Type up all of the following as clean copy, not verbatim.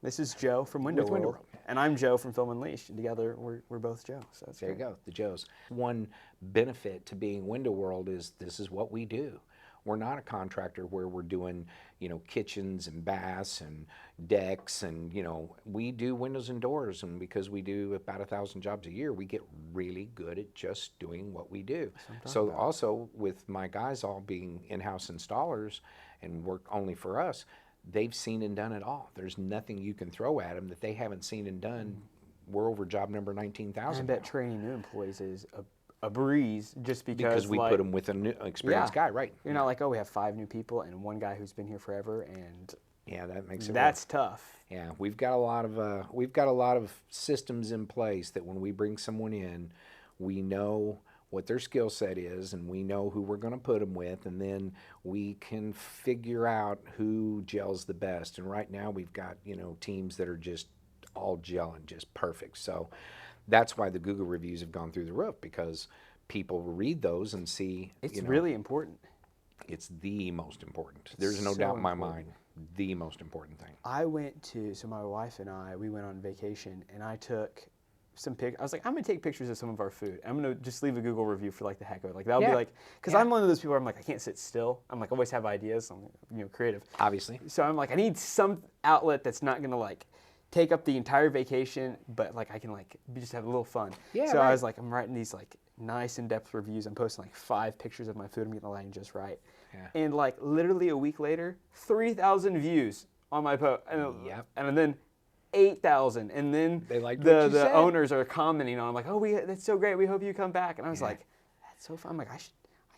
This is Joe from Window With Window World, World. and I'm Joe from Film Unleashed. And together, we're both Joe. So that's There you great. go, the Joes. One benefit to being Window World is this is what we do. We're not a contractor where we're doing, kitchens and baths and decks and, we do windows and doors. And because we do about 1,000 jobs a year, we get really good at just doing what we do. So also with my guys all being in-house installers and work only for us, they've seen and done it all. There's nothing you can throw at them that they haven't seen and done. We're over job number 19,000 And I bet now. training new employees is a breeze just because We put them with an experienced guy, right? You're not like, oh, we have 5 new people and one guy who's been here forever, and Yeah, that makes it. that's tough. Yeah, we've got a lot of systems in place that when we bring someone in, we know what their skill set is, and we know who we're going to put them with, and then we can figure out who gels the best. And right now, we've got teams that are just all gelling, just perfect. So that's why the Google reviews have gone through the roof, because people read those and see. It's really important. It's the most important. There's no doubt in my mind, the most important thing. So my wife and I, we went on vacation, and I took some I was like, I'm gonna take pictures of some of our food. I'm gonna just leave a Google review for like the heck of it. Like that'll be like, because I'm one of those people where I'm like, I can't sit still. I'm like, always have ideas. I'm creative. Obviously. So I'm like, I need some outlet that's not gonna like take up the entire vacation, but like I can like just have a little fun. Yeah, so right. I was like, I'm writing these like nice in-depth reviews. I'm posting like 5 pictures of my food. I'm getting the lighting just right. Yeah. And like literally a week later, 3,000 views on my post. And then 8,000. And then They liked what you the said. owners are commenting on, like, oh, that's so great. We hope you come back. And I was like, that's so fun. I'm like, I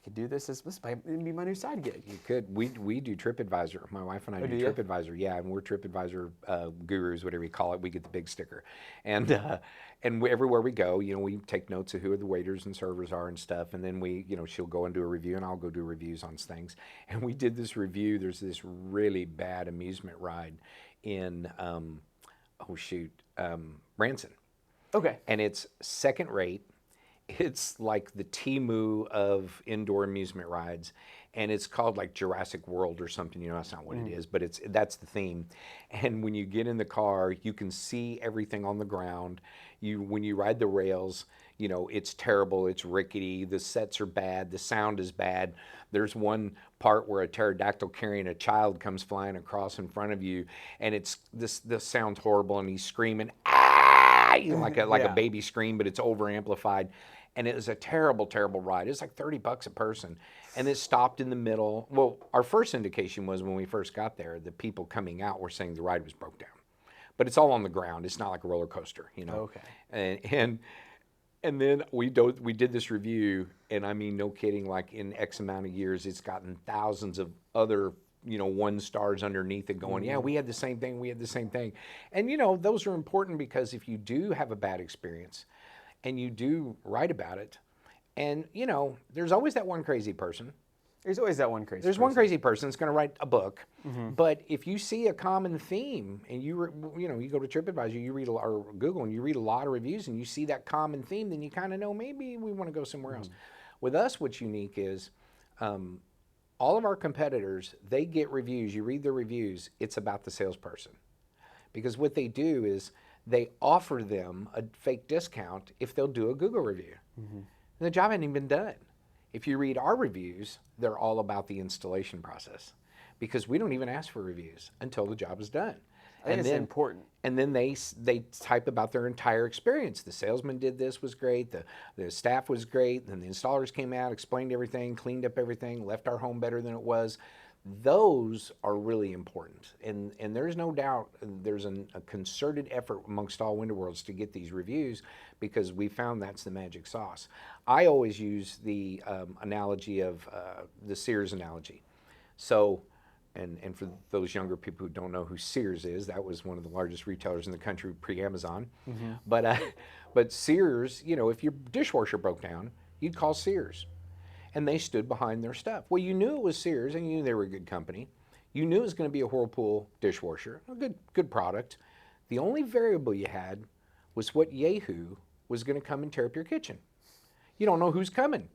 could do this. This might be my new side gig. You could. We do TripAdvisor. My wife and I do TripAdvisor. Yeah, and we're TripAdvisor gurus, whatever you call it. We get the big sticker, and everywhere we go, we take notes of who the waiters and servers are and stuff, and then she'll go and do a review, and I'll go do reviews on things. And we did this review. There's this really bad amusement ride in Branson. Okay. And it's second rate. It's like the Temu of indoor amusement rides, and it's called like Jurassic World or something. That's not what it is, but that's the theme. And when you get in the car, you can see everything on the ground. When you ride the rails, it's terrible. It's rickety. The sets are bad. The sound is bad. There's one part where a pterodactyl carrying a child comes flying across in front of you, and this sounds horrible, and he's screaming, ah, like a baby scream, but it's over amplified. And it was a terrible, terrible ride. It was like $30 a person. And it stopped in the middle. Well, our first indication was when we first got there, the people coming out were saying the ride was broke down. But it's all on the ground. It's not like a roller coaster, Okay. And then we did this review, and I mean, no kidding, like in X amount of years, it's gotten thousands of other 1 stars underneath it going, yeah, we had the same thing, we had the same thing. And those are important, because if you do have a bad experience and you do write about it, and there's always that one crazy person. There's always that one crazy There's person. one crazy person that's going to write a book, but if you see a common theme and you go to TripAdvisor, you read or Google, and you read a lot of reviews, and you see that common theme, then you kind of know maybe we want to go somewhere else. With us, what's unique is all of our competitors, they get reviews. You read their reviews, it's about the salesperson, because what they do is they offer them a fake discount if they'll do a Google review. And the job hadn't even been done. If you read our reviews, they're all about the installation process, because we don't even ask for reviews until the job is done. And it's important. And then they type about their entire experience. The salesman did this, was great. The staff was great. Then the installers came out, explained everything, cleaned up everything, left our home better than it was. Those are really important. And there's no doubt there's a concerted effort amongst all Window Worlds to get these reviews, because we found that's the magic sauce. I always use the analogy of the Sears analogy. So, and for those younger people who don't know who Sears is, that was one of the largest retailers in the country pre-Amazon. But Sears, if your dishwasher broke down, you'd call Sears. And they stood behind their stuff. Well, you knew it was Sears, and you knew they were a good company. You knew it was going to be a Whirlpool dishwasher, a good product. The only variable you had was what Yahoo was going to come and tear up your kitchen. You don't know who's coming.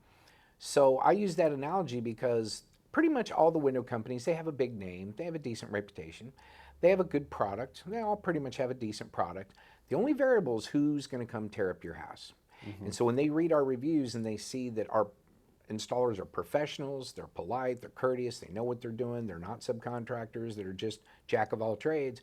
So I use that analogy because pretty much all the window companies, they have a big name, they have a decent reputation. They have a good product. They all pretty much have a decent product. The only variable is who's going to come tear up your house. And so when they read our reviews and they see that our installers are professionals, they're polite, they're courteous, they know what they're doing, they're not subcontractors that are just jack of all trades,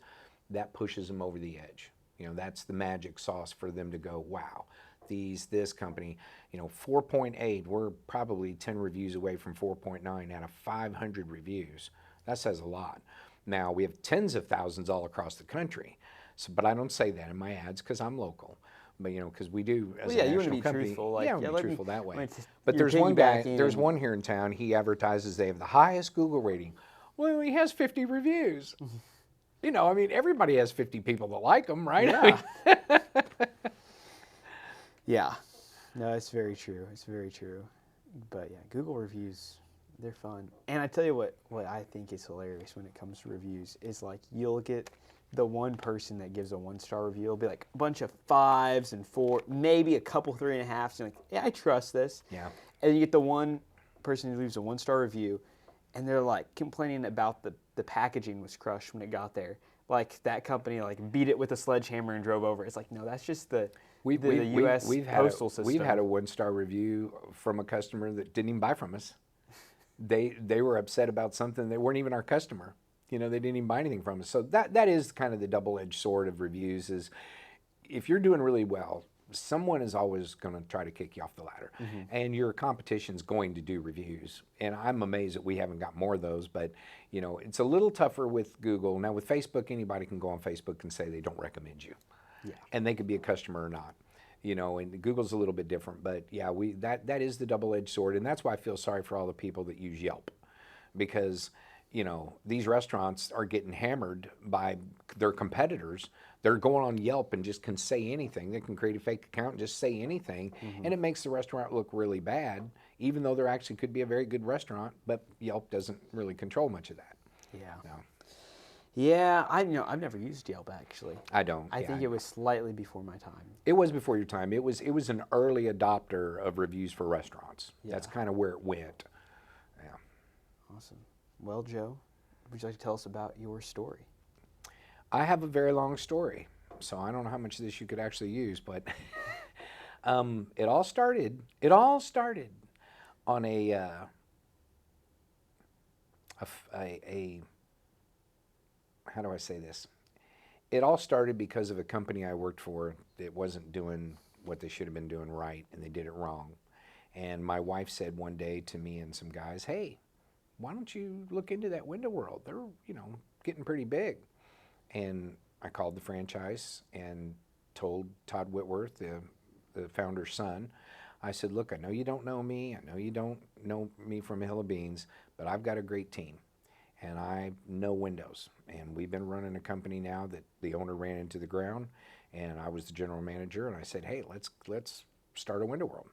that pushes them over the edge. That's the magic sauce for them to go, wow, this company, 4.8, we're probably 10 reviews away from 4.9 out of 500 reviews. That says a lot. Now, we have tens of thousands all across the country, but I don't say that in my ads because I'm local. But because we do as Well, a yeah, you want to national be company, truthful. Like, yeah, we yeah, be truthful that way. But you're there's one guy, piggybacking there's and- one here in town. He advertises they have the highest Google rating. Well, he has 50 reviews. Everybody has 50 people that like him, right? Yeah. Yeah. No, it's very true. It's very true. But yeah, Google reviews, they're fun. And I tell you what I think is hilarious when it comes to reviews is like you'll get the one person that gives a 1-star review. It'll be like a bunch of 5s and 4, maybe a couple 3.5s. And like, yeah, I trust this. Yeah. And you get the one person who leaves a 1-star review, and they're like complaining about the packaging was crushed when it got there. Like that company like beat it with a sledgehammer and drove over. It's like, no, that's just the U.S. postal system. We've had a 1-star review from a customer that didn't even buy from us. They were upset about something. They weren't even our customer. They didn't even buy anything from us. So that is kind of the double-edged sword of reviews is if you're doing really well, someone is always going to try to kick you off the ladder. And your competition's going to do reviews. And I'm amazed that we haven't got more of those. But, it's a little tougher with Google. Now, with Facebook, anybody can go on Facebook and say they don't recommend you. Yeah. And they could be a customer or not. And Google's a little bit different. But, yeah, that is the double-edged sword. And that's why I feel sorry for all the people that use Yelp. Because these restaurants are getting hammered by their competitors. They're going on Yelp and just can say anything. They can create a fake account and just say anything. And it makes the restaurant look really bad, even though there actually could be a very good restaurant, but Yelp doesn't really control much of that. Yeah. No. Yeah, I've never used Yelp actually. I don't. I think it was slightly before my time. It was before your time. It was an early adopter of reviews for restaurants. Yeah. That's kind of where it went. Yeah. Awesome. Well, Joe, would you like to tell us about your story? I have a very long story, so I don't know how much of this you could actually use, but it all started on a how do I say this? It all started because of a company I worked for that wasn't doing what they should have been doing right, and they did it wrong. And my wife said one day to me and some guys, "Hey, why don't you look into that Window World? They're, getting pretty big." And I called the franchise and told Todd Whitworth, the founder's son, I said, "Look, I know you don't know me. I know you don't know me from a hill of beans, but I've got a great team. And I know windows. And we've been running a company now that the owner ran into the ground, and I was the general manager. And I said, hey, let's start a Window World.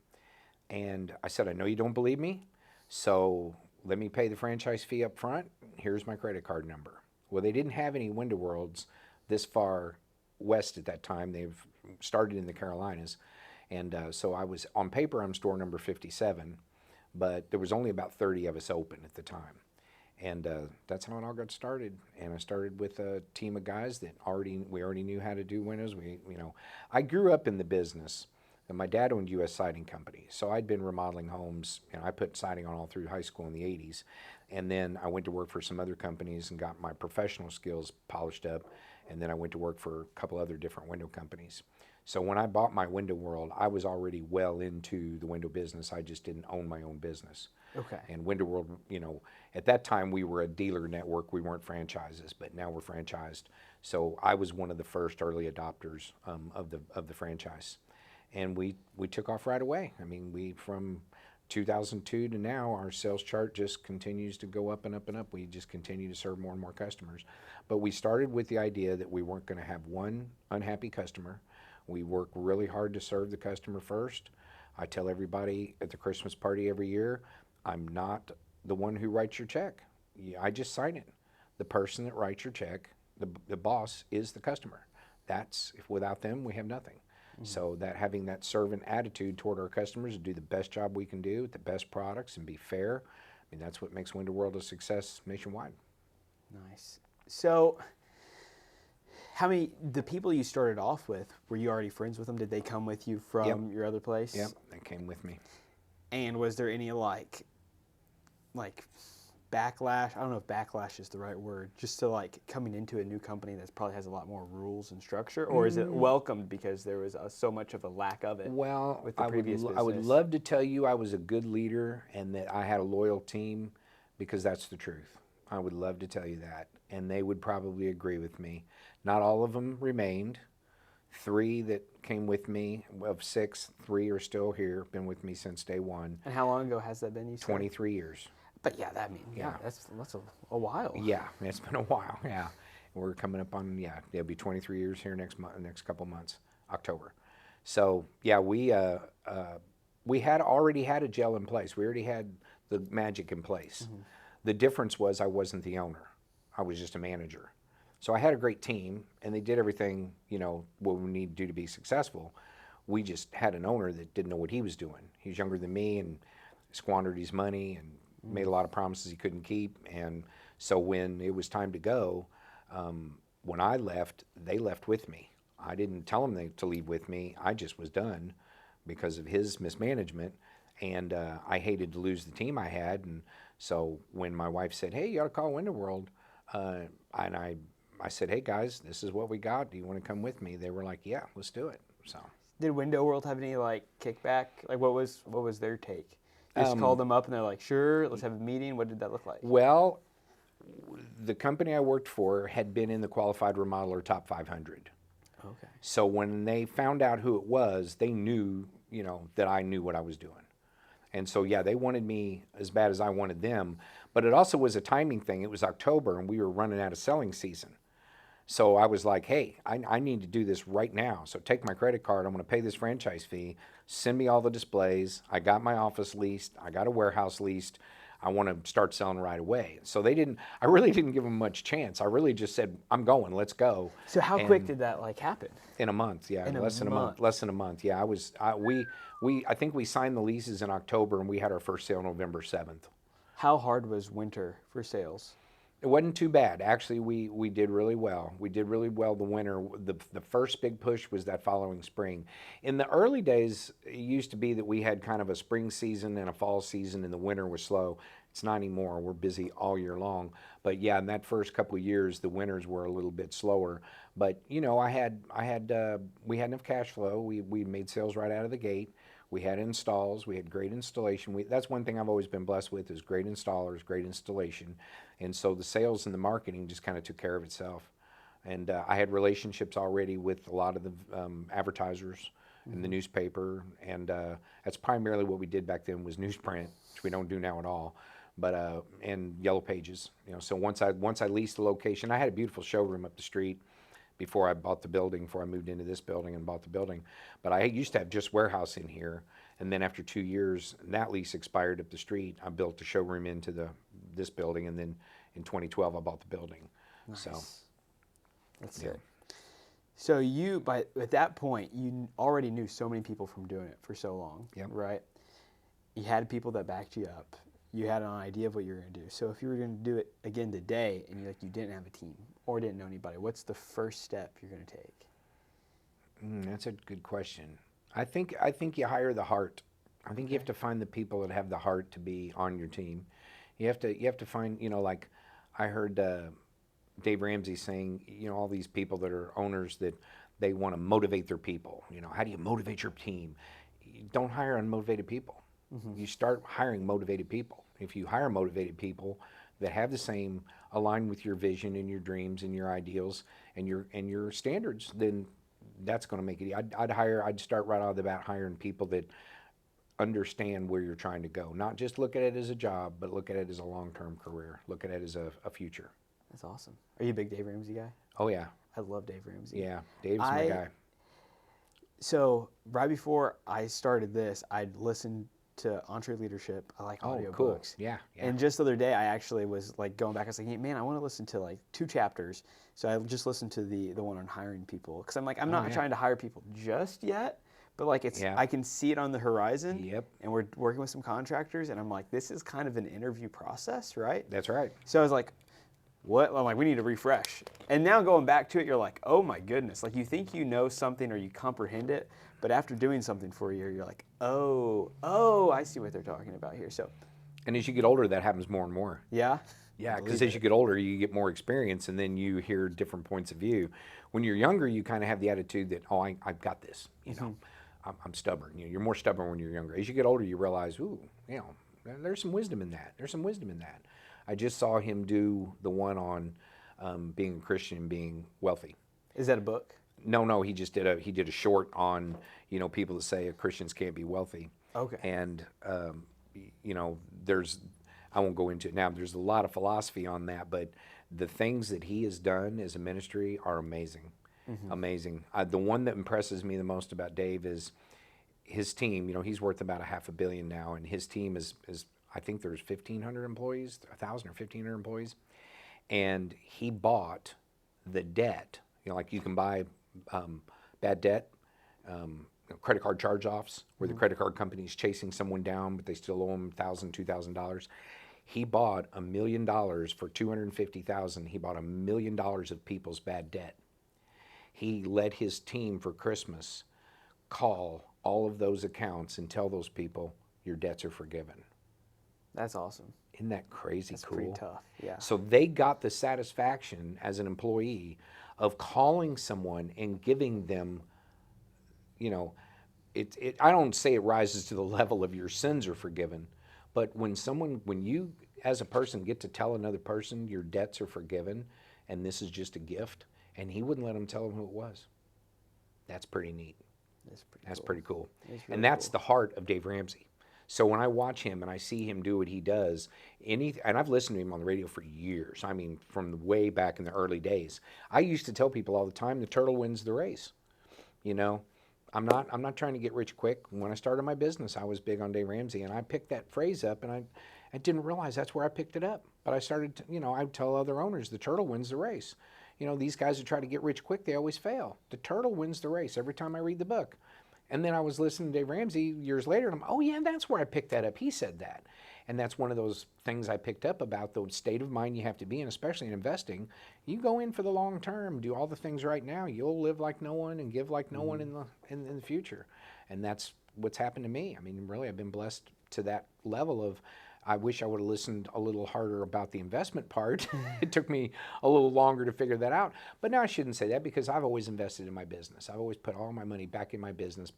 And I said, I know you don't believe me, so let me pay the franchise fee up front. Here's my credit card number." Well, they didn't have any Window Worlds this far west at that time. They've started in the Carolinas. And so I was, on paper, I'm store number 57, but there was only about 30 of us open at the time. And that's how it all got started. And I started with a team of guys that we already knew how to do windows. I grew up in the business. And my dad owned U.S. Siding Company, so I'd been remodeling homes. I put siding on all through high school in the 80s. And then I went to work for some other companies and got my professional skills polished up. And then I went to work for a couple other different window companies. So when I bought my Window World, I was already well into the window business. I just didn't own my own business. Okay. And Window World, at that time we were a dealer network. We weren't franchises, but now we're franchised. So I was one of the first early adopters of the franchise. And we took off right away. From 2002 to now, our sales chart just continues to go up and up and up. We just continue to serve more and more customers. But we started with the idea that we weren't going to have one unhappy customer. We work really hard to serve the customer first. I tell everybody at the Christmas party every year, I'm not the one who writes your check. I just sign it. The person that writes your check, the boss, is the customer. Without them, we have nothing. So having that servant attitude toward our customers to do the best job we can do with the best products and be fair, that's what makes Window World a success nationwide. Nice. So The people you started off with, were you already friends with them? Did they come with you from your other place? Yep, they came with me. And was there any like backlash? I don't know if backlash is the right word, just to like coming into a new company that probably has a lot more rules and structure, or is it welcomed because there was so much of a lack of it? Well, with the previous business? I would love to tell you I was a good leader and that I had a loyal team, because that's the truth. I would love to tell you that, and they would probably agree with me. Not all of them remained. 3 that came with me, of 6, 3 are still here, been with me since day one. And how long ago has that been, you said? 23 years. But yeah, that's a while. Yeah, it's been a while, yeah. We're coming up on, it'll be 23 years here next couple months, October. So, yeah, we had already had a gel in place. We already had the magic in place. The difference was I wasn't the owner. I was just a manager. So I had a great team, and they did everything, what we need to do to be successful. We just had an owner that didn't know what he was doing. He was younger than me and squandered his money and made a lot of promises he couldn't keep. And so when it was time to go, when I left, they left with me. I didn't tell them to leave with me. I just was done because of his mismanagement. And I hated to lose the team I had. And so when my wife said, hey, you ought to call Window World, and I said, hey, guys, this is what we got. Do you want to come with me? They were like, yeah, let's do it. So. Did Window World have any like kickback? Like what was their take? You just called them up and they're like, sure, let's have a meeting. What did that look like? Well, the company I worked for had been in the Qualified Remodeler Top 500. Okay. So when they found out who it was, they knew, that I knew what I was doing. And so, yeah, they wanted me as bad as I wanted them. But it also was a timing thing. It was October, and we were running out of selling season. So I was like, hey, I need to do this right now. So take my credit card. I'm going to pay this franchise fee. Send me all the displays. I got my office leased. I got a warehouse leased. I want to start selling right away. So I really didn't give them much chance. I really just said, I'm going, let's go. So how quick did that like happen? In a month, yeah, less than a month. Yeah, I think we signed the leases in October and we had our first sale November 7th. How hard was winter for sales? It wasn't too bad. Actually, we did really well. We did really well the winter. The first big push was that following spring. In the early days, it used to be that we had kind of a spring season and a fall season, and the winter was slow. It's not anymore. We're busy all year long. But yeah, in that first couple of years, the winters were a little bit slower. But we had enough cash flow. We made sales right out of the gate. We had installs. We had great installation. That's one thing I've always been blessed with, is great installers, great installation. And so the sales and the marketing just kind of took care of itself. And I had relationships already with a lot of the advertisers in the newspaper. And that's primarily what we did back then, was newsprint, which we don't do now at all. But and yellow pages. So once I leased the location, I had a beautiful showroom up the street before I bought the building, before I moved into this building and bought the building. But I used to have just warehouse in here. And then after 2 years, that lease expired up the street. I built a showroom into this building, and then in 2012, I bought the building. Nice. So that's it. So at that point, you already knew so many people from doing it for so long, right? You had people that backed you up. You had an idea of what you were going to do. So if you were going to do it again today, and you didn't have a team or didn't know anybody, what's the first step you're going to take? That's a good question. I think you hire the heart. I think you have to find the people that have the heart to be on your team. You have to find, like I heard Dave Ramsey saying, all these people that are owners that they want to motivate their people. How do you motivate your team? You don't hire unmotivated people. You start hiring motivated people. If you hire motivated people that have the same, aligned with your vision and your dreams and your ideals and your standards, then that's going to make it. I'd start right out of the bat hiring people that understand where you're trying to go. Not just look at it as a job, but look at it as a long-term career. Look at it as a future. That's awesome. Are you a big Dave Ramsey guy? Oh yeah. I love Dave Ramsey. Yeah, Dave's my guy. So right before I started this, I'd listened to EntreLeadership. I like audiobooks. Cool. Yeah. And just the other day, I actually was like going back. I was like, hey, man, I want to listen to like 2 chapters. So I just listened to the one on hiring people, because I'm like, I'm not trying to hire people just yet, but like I can see it on the horizon. Yep. And we're working with some contractors, and I'm like, this is kind of an interview process, right? That's right. So I was like, what? I'm like, we need to refresh. And now going back to it, you're like, oh my goodness. Like you think you know something or you comprehend it, but after doing something for a year, you're like, oh, I see what they're talking about here. So, And as you get older, that happens more and more. yeah. Yeah, because Believe as you it. get older, you get more experience, and then you hear different points of view. When you're younger, you kind of have the attitude that, oh, I've got this. I'm stubborn. You're more stubborn when you're younger. As you get older, you realize, ooh, there's some wisdom in that. There's some wisdom in that. I just saw him do the one on being a Christian and being wealthy. Is that a book? No, he just did a short on people that say Christians can't be wealthy. Okay. And there's, I won't go into it now. There's a lot of philosophy on that, but the things that he has done as a ministry are amazing, amazing. The one that impresses me the most about Dave is his team. He's worth about $500 million now, and his team is I think there's 1,500 employees, 1,000 or 1,500 employees, and he bought the debt. Like you can buy bad debt. Credit card charge-offs, where the credit card company is chasing someone down, but they still owe them $1,000, $2,000. He bought $1 million for $250,000. He bought $1 million of people's bad debt. He let his team for Christmas call all of those accounts and tell those people your debts are forgiven. That's awesome. Isn't that crazy That's cool? pretty tough. Yeah. So they got the satisfaction as an employee of calling someone and giving them, I don't say it rises to the level of your sins are forgiven, but when you as a person get to tell another person your debts are forgiven and this is just a gift, and he wouldn't let them tell him who it was. That's pretty neat. That's pretty cool. Really And that's cool. the heart of Dave Ramsey. So when I watch him and I see him do what he does, and I've listened to him on the radio for years. I mean, from way back in the early days. I used to tell people all the time, the turtle wins the race. I'm not trying to get rich quick. When I started my business, I was big on Dave Ramsey, and I picked that phrase up, and I didn't realize that's where I picked it up. But I started, I'd tell other owners, the turtle wins the race. These guys who try to get rich quick, they always fail. The turtle wins the race every time I read the book. And then I was listening to Dave Ramsey years later, and oh yeah, that's where I picked that up. He said that. And that's one of those things I picked up about the state of mind you have to be in, especially in investing. You go in for the long term, do all the things right now, you'll live like no one and give like no one in the future. And that's what's happened to me. I mean, really, I've been blessed to that level of, I wish I would have listened a little harder about the investment part. It took me a little longer to figure that out. But now I shouldn't say that, because I've always invested in my business. I've always put all my money back in my business,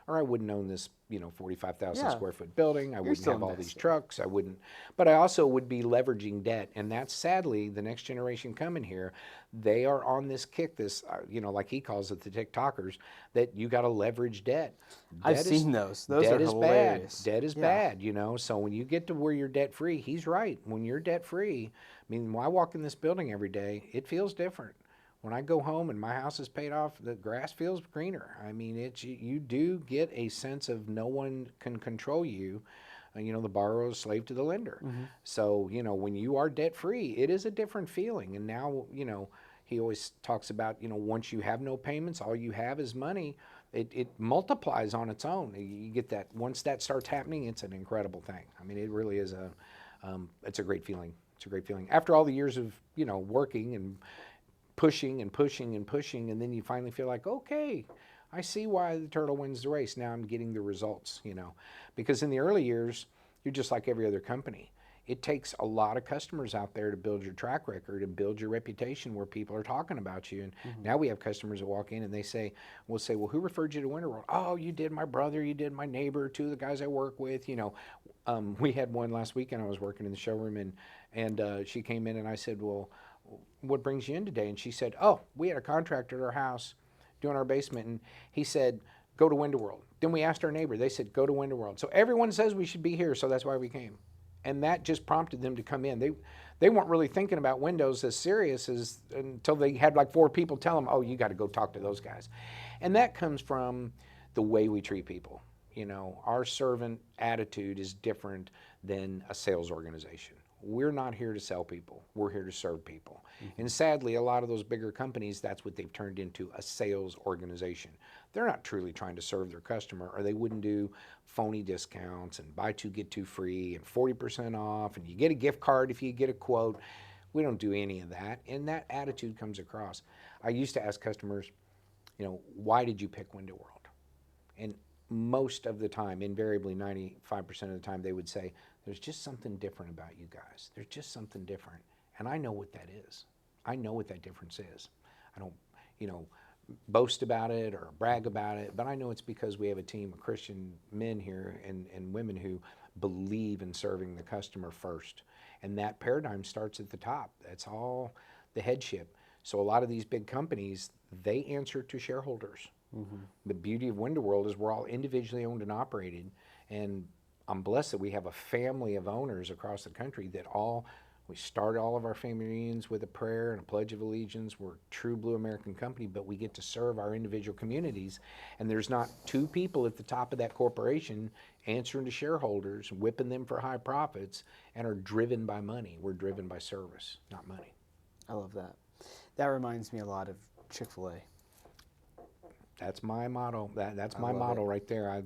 or I wouldn't own this, 45,000 square foot building. I wouldn't have all these trucks. I wouldn't. But I also would be leveraging debt. And that's sadly the next generation coming here. They are on this kick, like he calls it, the TikTokers, that you got to leverage debt. I've seen those. Those are hilarious. Debt is bad, So when you get to where you're debt free, he's right. When you're debt free, when I walk in this building every day, it feels different. When I go home and my house is paid off, the grass feels greener. I mean, you do get a sense of no one can control you. The borrower is slave to the lender. So, when you are debt free, it is a different feeling. And now, he always talks about, once you have no payments, all you have is money. It multiplies on its own. You get that. Once that starts happening, it's an incredible thing. I mean, it really is it's a great feeling. It's a great feeling. After all the years of, working and pushing and pushing and pushing, and then you finally feel like, okay, I see why the turtle wins the race. Now I'm getting the results, because in the early years, you're just like every other company. It takes a lot of customers out there to build your track record and build your reputation where people are talking about you. And now we have customers that walk in and we'll say, well, who referred you to Window World? Oh, you did, my brother, you did, my neighbor, two of the guys I work with. We had one last weekend. I was working in the showroom, and she came in, and I said, well, what brings you in today? And she said, oh, we had a contractor at our house doing our basement, and he said, go to Window World. Then we asked our neighbor. They said, go to Window World. So everyone says we should be here, so that's why we came. And that just prompted them to come in. They weren't really thinking about windows as serious until they had like 4 people tell them, oh, you got to go talk to those guys. And that comes from the way we treat people. Our servant attitude is different than a sales organization. We're not here to sell people. We're here to serve people. And sadly, a lot of those bigger companies, that's what they've turned into, a sales organization. They're not truly trying to serve their customer, or they wouldn't do phony discounts and buy 2, get 2 free and 40% off, and you get a gift card if you get a quote. We don't do any of that. And that attitude comes across. I used to ask customers, why did you pick Window World? And most of the time, invariably 95% of the time, they would say, there's just something different about you guys. There's just something different. And I know what that is. I know what that difference is. I don't, boast about it or brag about it, but I know it's because we have a team of Christian men here and women who believe in serving the customer first. And that paradigm starts at the top. That's all the headship. So a lot of these big companies, they answer to shareholders. Mm-hmm. The beauty of Window World is we're all individually owned and operated. And I'm blessed that we have a family of owners across the country that we start all of our family reunions with a prayer and a pledge of allegiance. We're a true blue American company, but we get to serve our individual communities. And there's not two people at the top of that corporation answering to shareholders, whipping them for high profits, and are driven by money. We're driven by service, not money. I love that. That reminds me a lot of Chick-fil-A. That's my motto. That's my motto right there.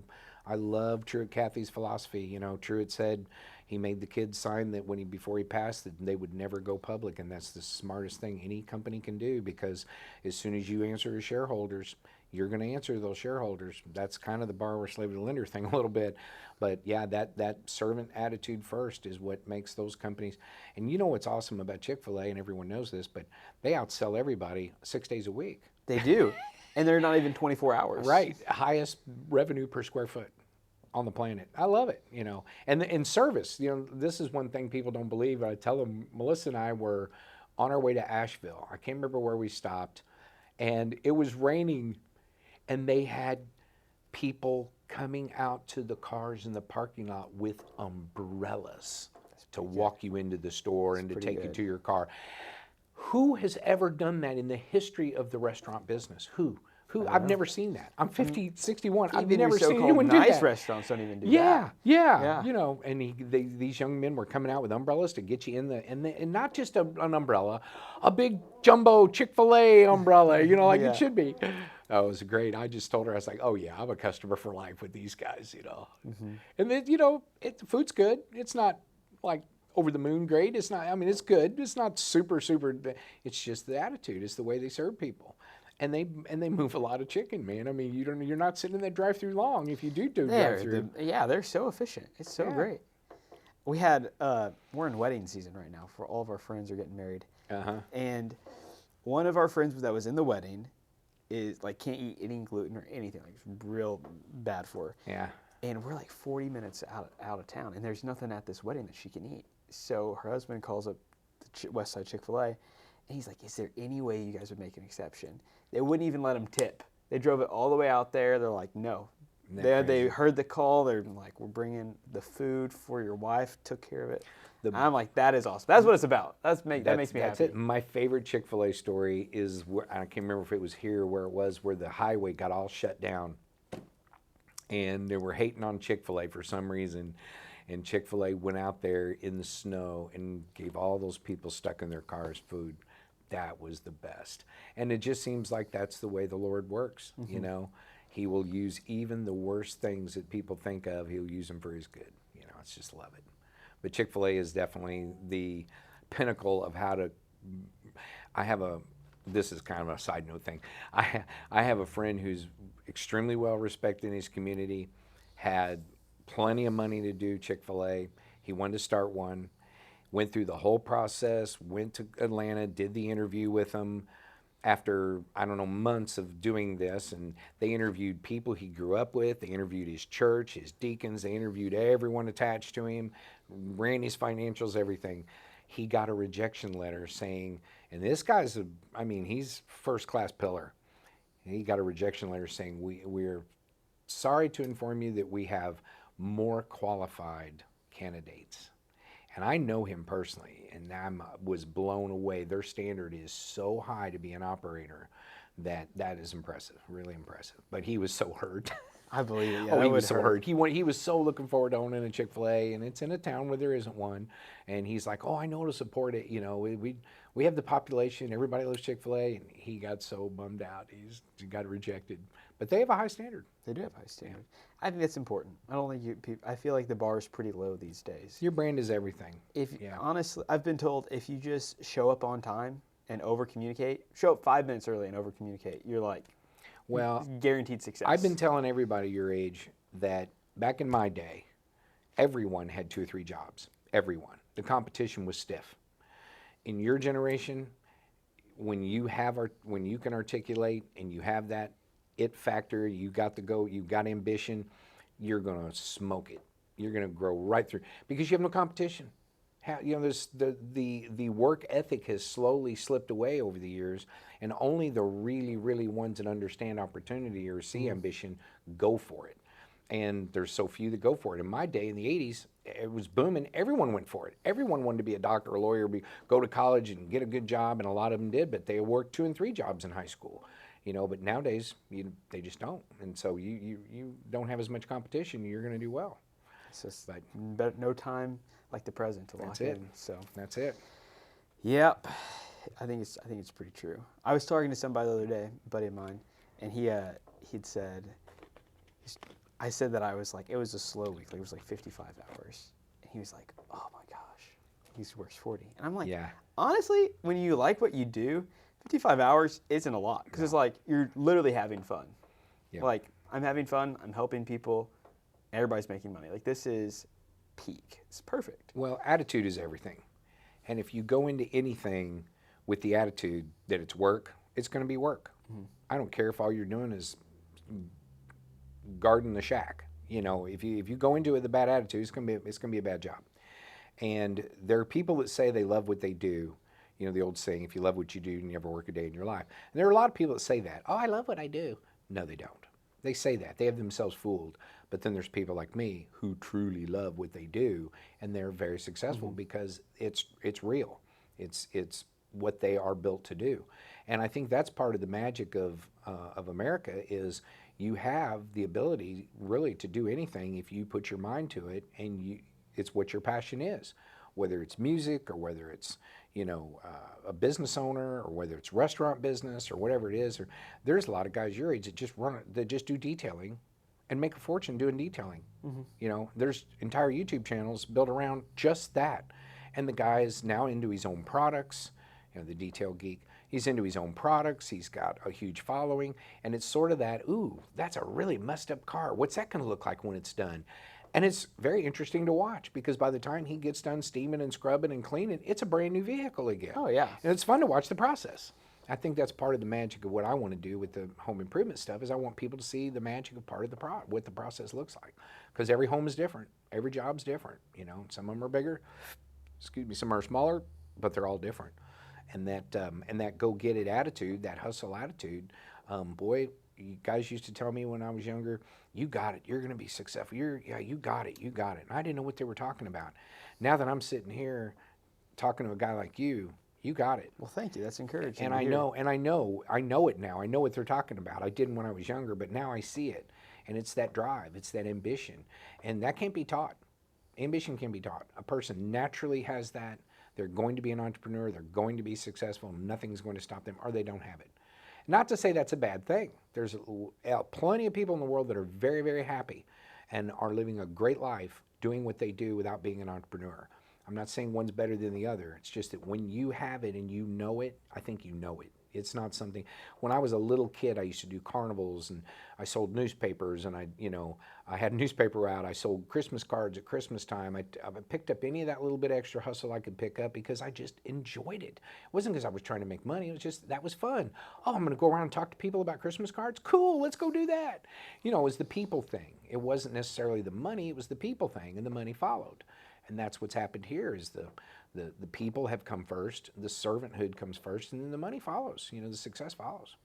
I love Truett Cathy's philosophy. Truett said he made the kids sign that before he passed that they would never go public, and that's the smartest thing any company can do, because as soon as you answer to shareholders, you're going to answer to those shareholders. That's kind of the borrower, slave to lender thing a little bit. But yeah, that servant attitude first is what makes those companies. And you know what's awesome about Chick-fil-A, and everyone knows this, but they outsell everybody 6 days a week. They do. And they're not even 24 hours. Right. Highest revenue per square foot on the planet. I love it, And in service, this is one thing people don't believe. I tell them, Melissa and I were on our way to Asheville. I can't remember where we stopped. And it was raining. And they had people coming out to the cars in the parking lot with umbrellas to walk you into the store and to take you to your car. Who has ever done that in the history of the restaurant business? Who? I've never seen that. I'm 50, 61. I've never seen anyone do that. Nice restaurants don't even do that. Yeah. And these young men were coming out with umbrellas to get you in and not just an umbrella, a big jumbo Chick-fil-A umbrella, it should be. Oh, it was great. I just told her, I was like, oh yeah, I'm a customer for life with these guys, Mm-hmm. And then, the food's good. It's not like over the moon great. It's not, it's good. It's not super, it's just the attitude. It's the way they serve people. And they move a lot of chicken, man. You're not sitting in that drive-through long if you do drive-through. They're so efficient. It's so great. We had, we're in wedding season right now. For all of our friends are getting married. Uh-huh. And one of our friends that was in the wedding is can't eat any gluten or anything. It's real bad for her. Yeah. And we're 40 minutes out of town, and there's nothing at this wedding that she can eat. So her husband calls up the West Side Chick-fil-A, and he's like, is there any way you guys would make an exception? They wouldn't even let him tip. They drove it all the way out there. They're like, no. They heard the call. They're like, we're bringing the food for your wife, took care of it. I'm like, that is awesome. That's what it's about. That makes me happy. That's it. My favorite Chick-fil-A story is, I can't remember if it was here or where it was, where the highway got all shut down. And they were hating on Chick-fil-A for some reason. And Chick-fil-A went out there in the snow and gave all those people stuck in their cars food. That was the best. And it just seems like that's the way the Lord works, mm-hmm. He will use even the worst things that people think of, he'll use them for his good. I just love it. But Chick-fil-A is definitely the pinnacle of how to, this is kind of a side note thing. I have a friend who's extremely well respected in his community, had plenty of money to do Chick-fil-A. He wanted to start one, went through the whole process, went to Atlanta, did the interview with him after, months of doing this. And they interviewed people he grew up with. They interviewed his church, his deacons. They interviewed everyone attached to him, ran his financials, everything. He got a rejection letter saying, and this guy's, he's first-class pillar. He got a rejection letter saying, we're sorry to inform you that we have more qualified candidates. And I know him personally, and I was blown away. Their standard is so high to be an operator that is impressive, really impressive. But he was so hurt. I believe it. Yeah, Oh, that he would was so hurt. hurt. He was so looking forward to owning a Chick-fil-A, and it's in a town where there isn't one. And he's like, "Oh, I know to support it. You know, we have the population. Everybody loves Chick-fil-A." And he got so bummed out. He got rejected. But they have a high standard. They do have high standard. I think that's important. I don't think I feel like the bar is pretty low these days. Your brand is everything. Honestly, I've been told if you just show up on time and over communicate, show up 5 minutes early and over communicate, you're like, well, guaranteed success. I've been telling everybody your age that back in my day, everyone had 2 or 3 jobs. Everyone. The competition was stiff. In your generation, when you can articulate and you have that it factor, you got the go, you got ambition, you're gonna smoke it. You're gonna grow right through because you have no competition. You know, there's the work ethic has slowly slipped away over the years, and only the really ones that understand opportunity or see ambition go for it. And there's so few that go for it. In my day, in the 80s, it was booming. Everyone went for it. Everyone wanted to be a doctor, a lawyer, go to college and get a good job, and a lot of them did, but they worked 2 and 3 jobs in high school. You know, but nowadays, they just don't. And so you don't have as much competition, you're going to do well. It's just but no time like the present to lock in. So that's it. Yep. I think it's pretty true. I was talking to somebody the other day, a buddy of mine, and he'd said, I said that I was like, it was a slow week, like it was like 55 hours. And he was like, oh my gosh, he works 40. And I'm like, yeah. Honestly, when you like what you do, 55 hours isn't a lot because it's like you're literally having fun. Yep. Like I'm having fun, I'm helping people, everybody's making money. Like this is peak. It's perfect. Well, attitude is everything. And if you go into anything with the attitude that it's work, it's going to be work. Mm-hmm. I don't care if all you're doing is guarding the shack. You know, if you go into it with a bad attitude, it's going to be a bad job. And there are people that say they love what they do. You know, the old saying, if you love what you do, you never work a day in your life. And there are a lot of people that say that. Oh, I love what I do. No, they don't. They say that. They have themselves fooled. But then there's people like me who truly love what they do, and they're very successful because it's real. It's what they are built to do. And I think that's part of the magic of America is you have the ability really to do anything if you put your mind to it, and it's what your passion is, whether it's music or whether it's a business owner or whether it's restaurant business or whatever it is. Or there's a lot of guys your age that just do detailing and make a fortune doing detailing. Mm-hmm. You know, there's entire YouTube channels built around just that. And the guy is now into his own products, the detail geek. He's into his own products. He's got a huge following. And it's sort of that, ooh, that's a really messed up car. What's that going to look like when it's done? And it's very interesting to watch because by the time he gets done steaming and scrubbing and cleaning, it's a brand new vehicle again. Oh, yeah. And it's fun to watch the process. I think that's part of the magic of what I want to do with the home improvement stuff is I want people to see the magic of part of what the process looks like. Because every home is different. Every job's different. Some of them are bigger. Some are smaller, but they're all different. And that go-get-it attitude, that hustle attitude, boy, you guys used to tell me when I was younger, you got it, you're going to be successful. You got it. And I didn't know what they were talking about. Now that I'm sitting here talking to a guy like you, you got it. Well, thank you. That's encouraging. And I know it now. I know what they're talking about. I didn't when I was younger, but now I see it. And it's that drive, it's that ambition. And that can't be taught. Ambition can be taught. A person naturally has that. They're going to be an entrepreneur, they're going to be successful, nothing's going to stop them, or they don't have it. Not to say that's a bad thing. There's plenty of people in the world that are very, very happy and are living a great life doing what they do without being an entrepreneur. I'm not saying one's better than the other. It's just that when you have it and you know it, I think you know it. It's not something. When I was a little kid, I used to do carnivals and I sold newspapers and I had a newspaper out. I sold Christmas cards at Christmas time. I picked up any of that little bit extra hustle I could pick up because I just enjoyed it. It wasn't because I was trying to make money. It was just that was fun. Oh, I'm going to go around and talk to people about Christmas cards. Cool, let's go do that. It was the people thing. It wasn't necessarily the money. It was the people thing, and the money followed. And that's what's happened here is the people have come first, the servanthood comes first, and then the money follows. The success follows,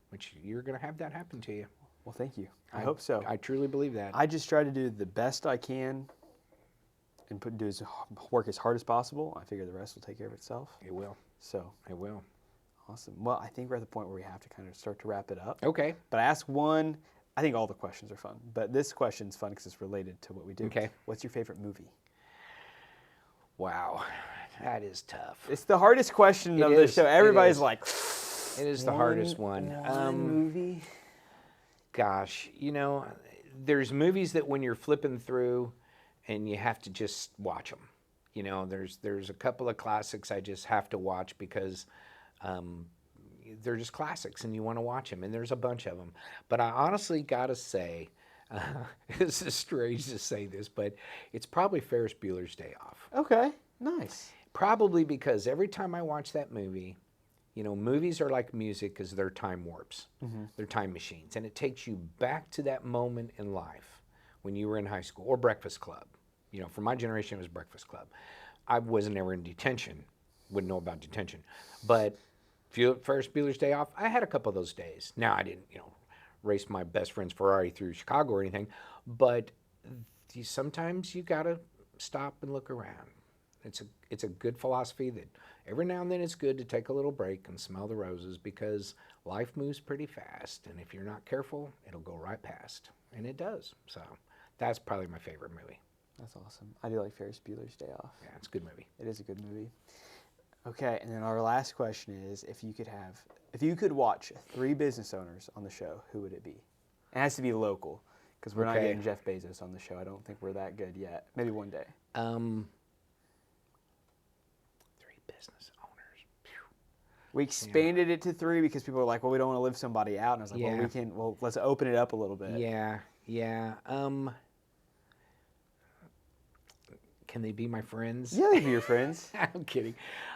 which you're going to have that happen to you. Well, thank you. I hope so. I truly believe that. I just try to do the best I can and work as hard as possible. I figure the rest will take care of itself. It will. So it will. Awesome. Well, I think we're at the point where we have to kind of start to wrap it up. Okay. But I ask one. I think all the questions are fun, but this question's fun because it's related to what we do. Okay. What's your favorite movie? Wow, that is tough. It's the hardest question of the show. Everybody's like, it is the hardest one. Movie. Gosh, you know, there's movies that when you're flipping through, and you have to just watch them. You know, there's a couple of classics I just have to watch because they're just classics, and you want to watch them. And there's a bunch of them. But I honestly gotta say, this is strange to say this, but it's probably Ferris Bueller's Day Off. Okay, nice. Probably because every time I watch that movie, you know, movies are like music because they're time warps. They're time machines. And it takes you back to that moment in life when you were in high school or Breakfast Club. You know, for my generation, it was Breakfast Club. I wasn't ever in detention. Wouldn't know about detention. But Ferris Bueller's Day Off, I had a couple of those days. Now, I didn't, you know, race my best friend's Ferrari through Chicago or anything, but sometimes you gotta stop and look around. It's a good philosophy that every now and then it's good to take a little break and smell the roses because life moves pretty fast, and if you're not careful, it'll go right past, and it does. So that's probably my favorite movie. That's awesome. I do like Ferris Bueller's Day Off. Yeah, it's a good movie. It is a good movie. Okay, and then our last question is, if you could watch 3 business owners on the show, who would it be? It has to be local, because we're not getting Jeff Bezos on the show. I don't think we're that good yet. Maybe one day. 3 business owners. Phew. We expanded it to 3 because people were like, well, we don't want to live somebody out. And I was like, well, let's open it up a little bit. Yeah. Can they be my friends? Yeah, they can be your friends. I'm kidding.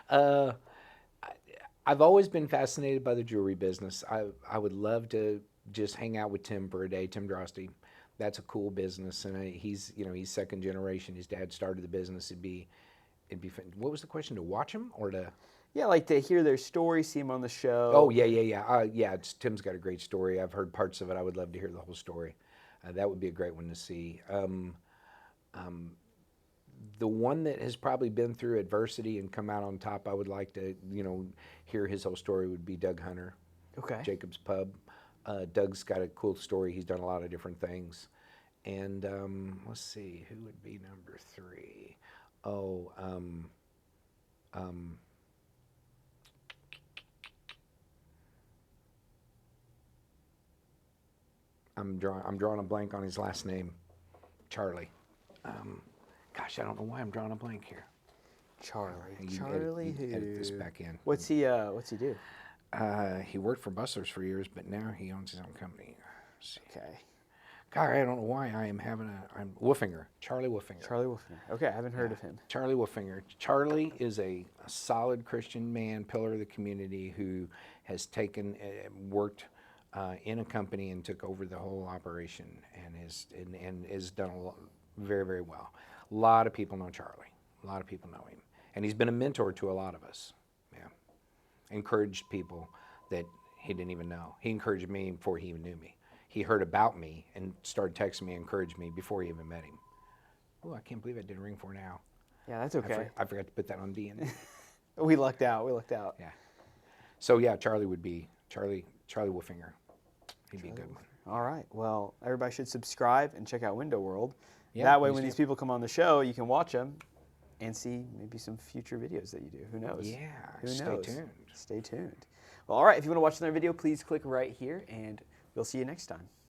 I've always been fascinated by the jewelry business. I would love to just hang out with Tim for a day, Tim Drosty. That's a cool business, and he's second generation. His dad started the business. It'd be fun. What was the question? To watch him or to? Yeah, like to hear their story, see them on the show. Oh yeah. Tim's got a great story. I've heard parts of it. I would love to hear the whole story. That would be a great one to see. The one that has probably been through adversity and come out on top, I would like to, hear his whole story would be Doug Hunter. Okay. Jacob's Pub. Doug's got a cool story. He's done a lot of different things. And let's see, who would be number 3? I'm drawing a blank on his last name. Charlie. Gosh, I don't know why I'm drawing a blank here. Charlie who? Edit this back in. What's he do? He worked for Bustlers for years, but now he owns his own company. Okay. God, I don't know why I'm Wolfinger. Charlie Wolfinger. Charlie Wolfinger. Okay, I haven't heard of him. Charlie Wolfinger. Charlie is a solid Christian man, pillar of the community, who has worked in a company and took over the whole operation and is done very, very well. A lot of people know Charlie. A lot of people know him. And he's been a mentor to a lot of us. Yeah. Encouraged people that he didn't even know. He encouraged me before he even knew me. He heard about me and started texting me, encouraged me before he even met him. Oh, I can't believe I didn't ring for now. Yeah, that's okay. I forgot to put that on D&D. We lucked out. Yeah. So yeah, Charlie would be Charlie Wolfinger. He'd be a good one. All right. Well, everybody should subscribe and check out Window World. Yeah, that way, when these people come on the show, you can watch them and see maybe some future videos that you do. Who knows? Yeah. Who knows? Stay tuned. Stay tuned. Well, all right. If you want to watch another video, please click right here, and we'll see you next time.